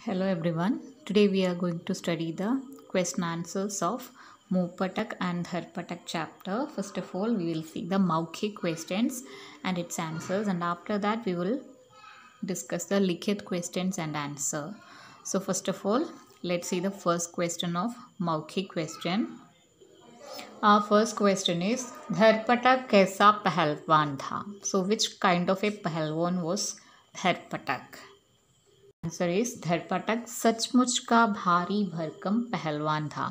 Hello everyone. Today we are going to study the question answers of Mupatak and Dharpatak chapter. First of all, we will see the Maukhik questions and its answers, and after that we will discuss the Likhit questions and answer. So first of all, let's see the first question of Maukhik question. Our first question is Dharpatak kaisa pahalwan tha? So which kind of a pahalwan was Dharpatak? Answer is Dharpatak सचमुच का भारी भरकम पहलवान था.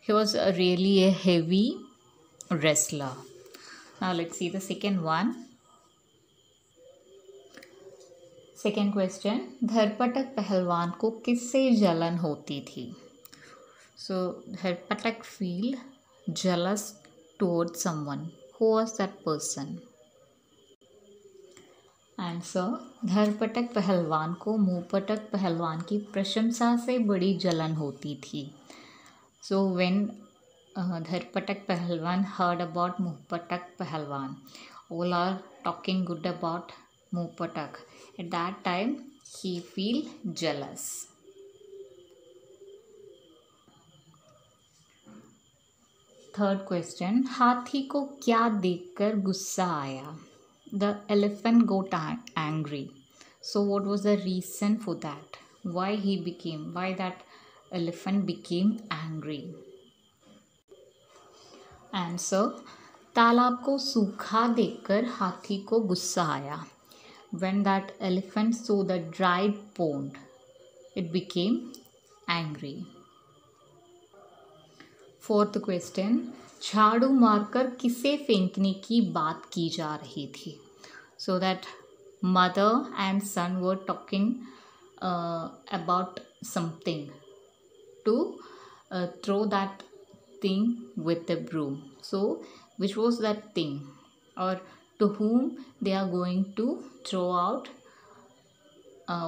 He was really a heavy wrestler. Now let's see the second one. Second question. धरपटक पहलवान को किससे जलन होती थी? So Dharpatak feel jealous towards someone. Who was that person? Answer. Dharpatak पहलवान को मुपटक पहलवान की प्रशंसा से बड़ी जलन होती थी. सो व्हेन धरपटक पहलवान heard about Mupatak pahalwan, all are talking good about Mupatak, at that time he feel jealous. Third question. हाथी को क्या देखकर गुस्सा आया? The elephant got angry. So what was the reason for that? Why that elephant became angry? Answer. तालाब को सूखा देखकर हाथी को गुस्सा आया. When that elephant saw the dried pond, it became angry. Fourth question. झाड़ू मारकर किसे फेंकने की बात की जा रही थी? So that mother and son were talking about something to throw that thing with the broom. So which was that thing, or to whom they are going to throw out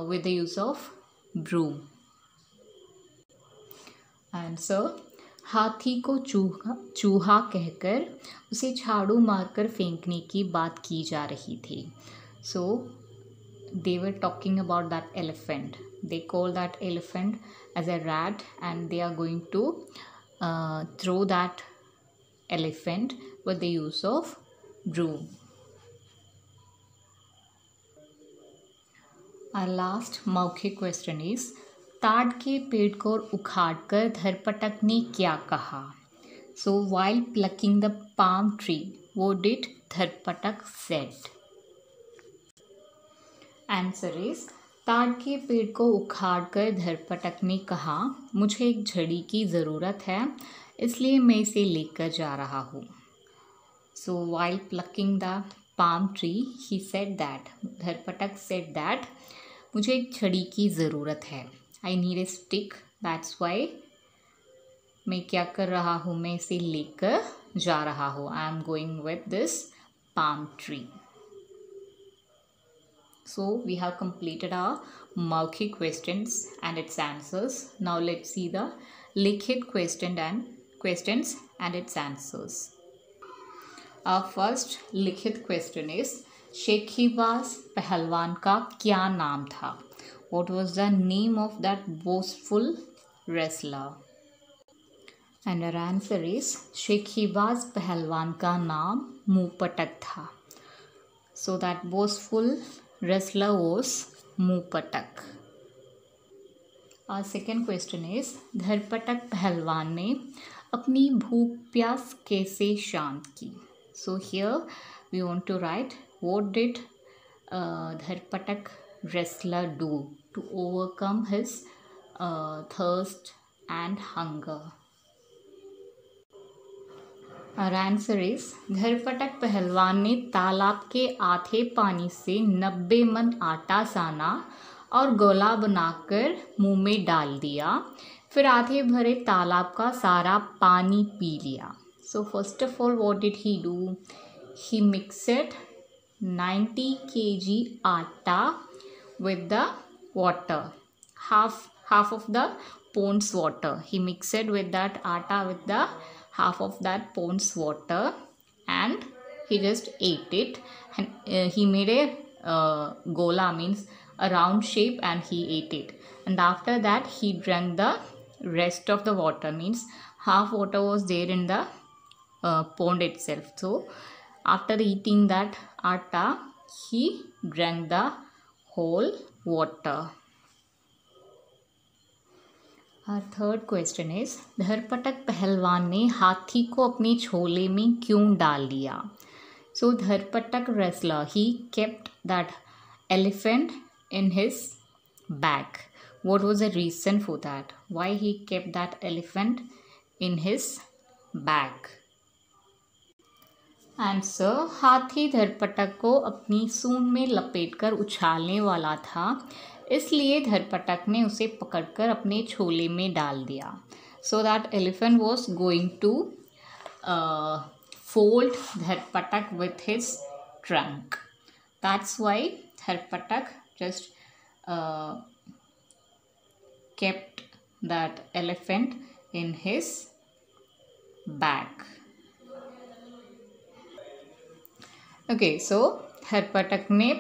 with the use of broom? Answer. हाथी को चूहा कहकर उसे झाड़ू मारकर फेंकने की बात की जा रही थी. So they were talking about that elephant. They call that elephant as a rat and they are going to throw that elephant with the use of broom. Our last मौखिक क्वेश्चन इज ताड़ के पेड़ को उखाड़कर धरपटक ने क्या कहा? So while plucking the palm tree, what did Dharpatak said? Answer is ताड़ के पेड़ को उखाड़कर धरपटक ने कहा, मुझे एक झड़ी की ज़रूरत है, इसलिए मैं इसे लेकर जा रहा हूँ. So while plucking the palm tree he said that, Dharpatak said that, मुझे एक झड़ी की ज़रूरत है. I need a stick, that's why मैं क्या कर रहा हूँ, मैं इसे लेकर जा रहा हूँ. I am going with this palm tree. So we have completed our Maukhik questions and its answers. Now let's see the Likhit questions and its answers. Our first Likhit question is शेखीबाज पहलवान का क्या नाम था? What was the name of that boastful wrestler? And our answer is शेखीबाज पहलवान का नाम मुपटक था. So that boastful wrestler was मुपटक. Our second question is धरपटक पहलवान ने अपनी भूख प्यास कैसे शांत की? So here we want to write what did धरपटक wrestler do to overcome his thirst and hunger? Our answer is धरपटक पहलवान ने तालाब के आधे पानी से 90 मन आटा साना और गोला बनाकर मुंह में डाल दिया, फिर आधे भरे तालाब का सारा पानी पी लिया. So first of all, what did he do? He mixed 90 kg atta with the water, half of the pond's water. He mixed with that atta with the half of that pond's water, and he just ate it, and he made a gola, means a round shape and he ate it. And after that he drank the rest of the water, means half water was there in the pond itself. So after eating that atta, he drank the whole water. Our third question is, धरपटक पहलवान ने हाथी को अपने झोले में क्यों डाल दिया? So धरपटक wrestler, he kept that elephant in his bag. What was the reason for that? Why he kept that elephant in his bag? Answer, हाथी धरपटक को अपनी सूंड में लपेटकर उछालने वाला था, इसलिए धरपटक ने उसे पकड़कर अपने झोले में डाल दिया. So that elephant was going to fold Dharpatak with his trunk. That's why Dharpatak just kept that elephant in his bag. Okay, so Dharpatak ने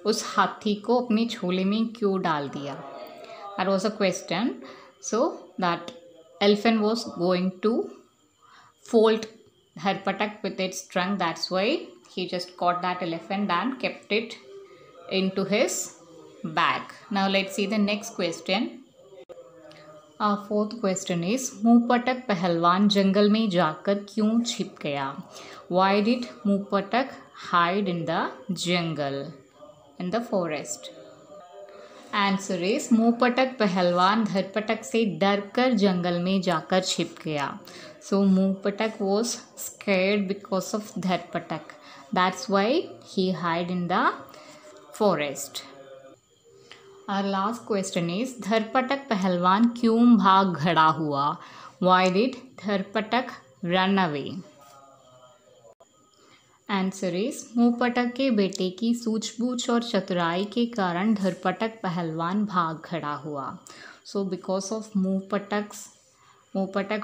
उस हाथी को अपने झोले में क्यों डाल दिया? That was a question. So that elephant was going to fold Dharpatak with its trunk. That's why he just caught that elephant and kept it into his bag. Now let's see the next question. Our fourth question is, मुंहपटक पहलवान जंगल में जाकर क्यों छिप गया? Why did Munhpatak hide in the jungle, in the forest? Answer is, Munhpatak पहलवान धरपटक से डरकर जंगल में जाकर छिप गया. So Munhpatak was scared because of Dharpatak. That's why he hide in the forest. Our last question is, Dharpatak पहलवान क्यों भाग खड़ा हुआ? Why did Dharpatak run away? Answer is, Munhpatak के बेटे की सूझबूझ और चतुराई के कारण धरपटक पहलवान भाग खड़ा हुआ. So because of Munhpatak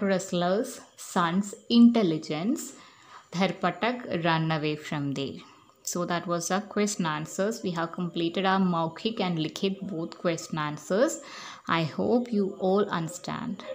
wrestler's son's intelligence, Dharpatak ran away from there. So that was our question answers. We have completed our Maukik and Likhit both question answers. I hope you all understand.